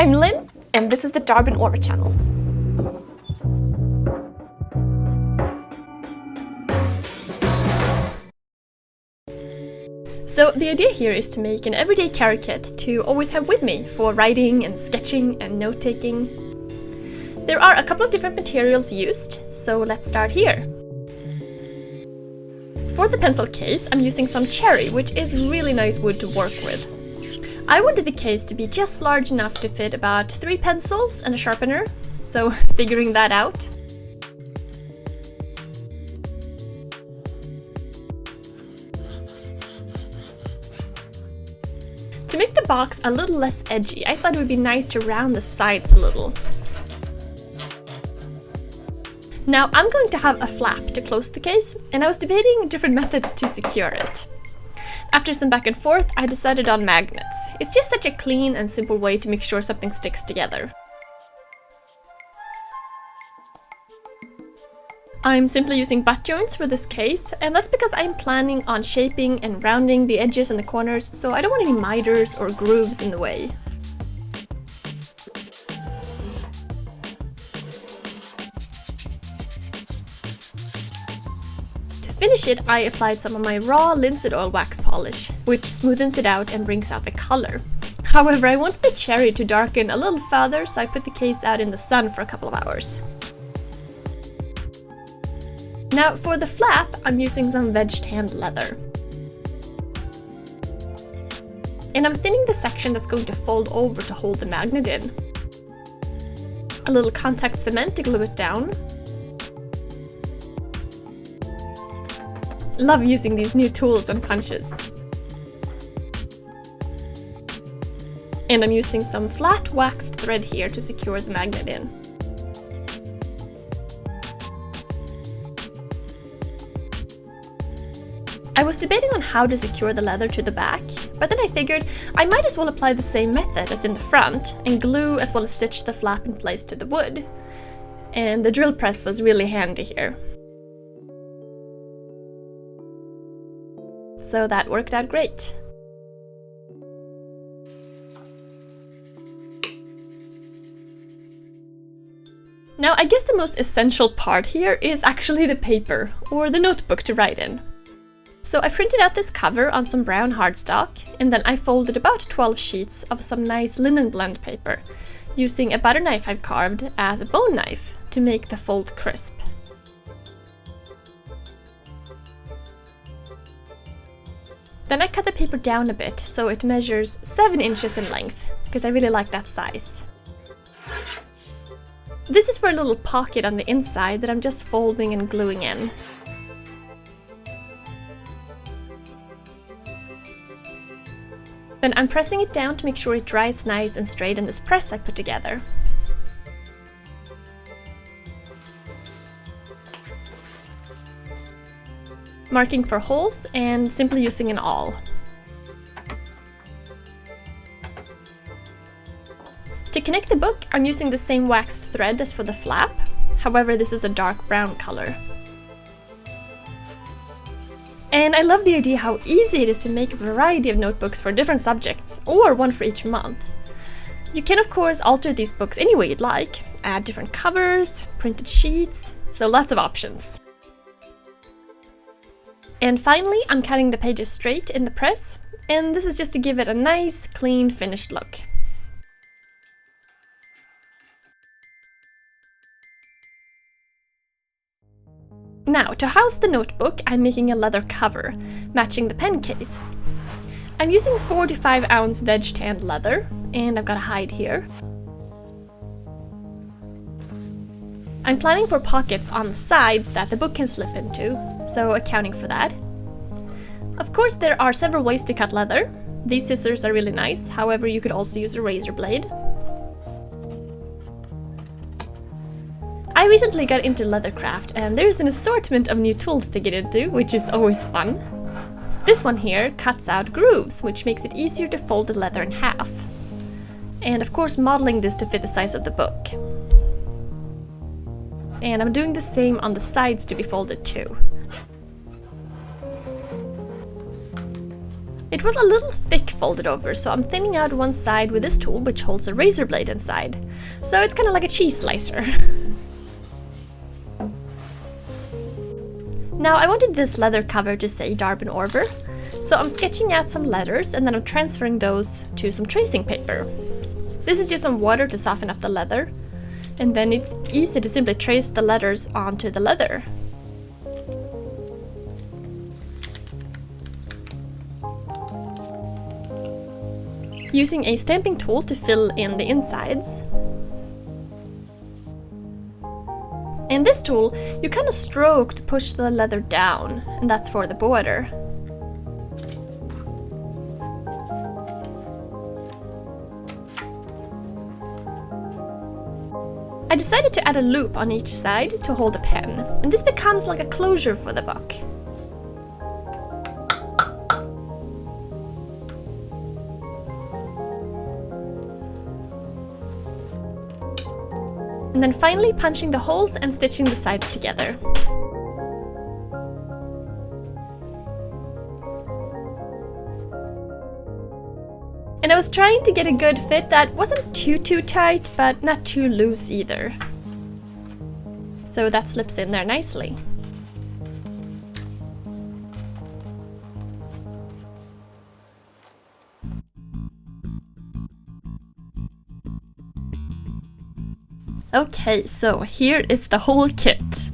I'm Linn, and this is the Darbin Orvar channel. So the idea here is to make an everyday carry kit to always have with me for writing and sketching and note-taking. There are a couple of different materials used, so let's start here. For the pencil case, I'm using some cherry, which is really nice wood to work with. I wanted the case to be just large enough to fit about 3 pencils and a sharpener, so figuring that out. To make the box a little less edgy, I thought it would be nice to round the sides a little. Now I'm going to have a flap to close the case, and I was debating different methods to secure it. After some back and forth, I decided on magnets. It's just such a clean and simple way to make sure something sticks together. I'm simply using butt joints for this case, and that's because I'm planning on shaping and rounding the edges and the corners, so I don't want any miters or grooves in the way. To finish it, I applied some of my raw linseed oil wax polish, which smoothens it out and brings out the color. However, I wanted the cherry to darken a little further, so I put the case out in the sun for a couple of hours. Now for the flap, I'm using some veg-tanned leather. And I'm thinning the section that's going to fold over to hold the magnet in. A little contact cement to glue it down. Love using these new tools and punches. And I'm using some flat waxed thread here to secure the magnet in. I was debating on how to secure the leather to the back, but then I figured I might as well apply the same method as in the front and glue as well as stitch the flap in place to the wood. And the drill press was really handy here. So that worked out great. Now I guess the most essential part here is actually the paper, or the notebook to write in. So I printed out this cover on some brown cardstock, and then I folded about 12 sheets of some nice linen blend paper, using a butter knife I've carved as a bone knife to make the fold crisp. Then I cut the paper down a bit so it measures 7 inches in length, because I really like that size. This is for a little pocket on the inside that I'm just folding and gluing in. Then I'm pressing it down to make sure it dries nice and straight in this press I put together. Marking for holes and simply using an awl. To connect the book, I'm using the same waxed thread as for the flap, however this is a dark brown color. And I love the idea how easy it is to make a variety of notebooks for different subjects, or one for each month. You can of course alter these books any way you'd like, add different covers, printed sheets, so lots of options. And finally, I'm cutting the pages straight in the press, and this is just to give it a nice, clean, finished look. Now, to house the notebook, I'm making a leather cover, matching the pen case. I'm using 45-ounce veg-tanned leather, and I've got a hide here. I'm planning for pockets on the sides that the book can slip into, so accounting for that. Of course, there are several ways to cut leather. These scissors are really nice, however you could also use a razor blade. I recently got into leathercraft, and there's an assortment of new tools to get into, which is always fun. This one here cuts out grooves, which makes it easier to fold the leather in half. And of course modeling this to fit the size of the book. And I'm doing the same on the sides to be folded too. It was a little thick folded over, so I'm thinning out one side with this tool, which holds a razor blade inside. So it's kind of like a cheese slicer. Now I wanted this leather cover to say Darbin Orvar, so I'm sketching out some letters and then I'm transferring those to some tracing paper. This is just some water to soften up the leather, and then it's easy to simply trace the letters onto the leather. Using a stamping tool to fill in the insides. In this tool, you kind of stroke to push the leather down, and that's for the border. I decided to add a loop on each side to hold the pen, and this becomes like a closure for the book. And then finally punching the holes and stitching the sides together. And I was trying to get a good fit that wasn't too tight, but not too loose either. So that slips in there nicely. Okay, so here is the whole kit.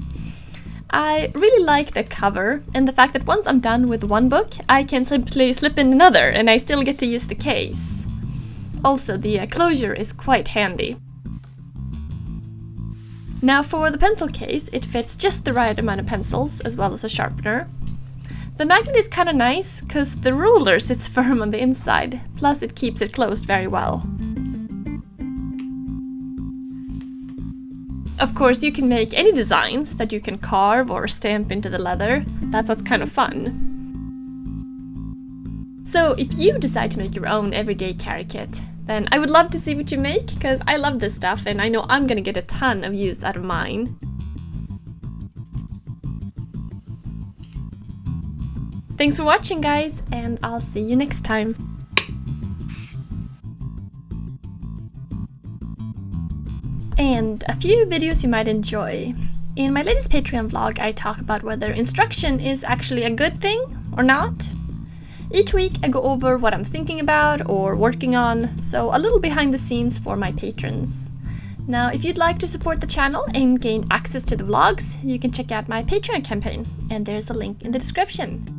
I really like the cover and the fact that once I'm done with one book, I can simply slip in another and I still get to use the case. Also, the closure is quite handy. Now for the pencil case, it fits just the right amount of pencils as well as a sharpener. The magnet is kind of nice because the ruler sits firm on the inside, plus it keeps it closed very well. Of course, you can make any designs that you can carve or stamp into the leather. That's what's kind of fun. So if you decide to make your own everyday carry kit, then I would love to see what you make, because I love this stuff and I know I'm gonna get a ton of use out of mine. Thanks for watching, guys, and I'll see you next time. And a few videos you might enjoy. In my latest Patreon vlog, I talk about whether instruction is actually a good thing or not. Each week I go over what I'm thinking about or working on, so a little behind the scenes for my patrons. Now, if you'd like to support the channel and gain access to the vlogs, you can check out my Patreon campaign, and there's a link in the description.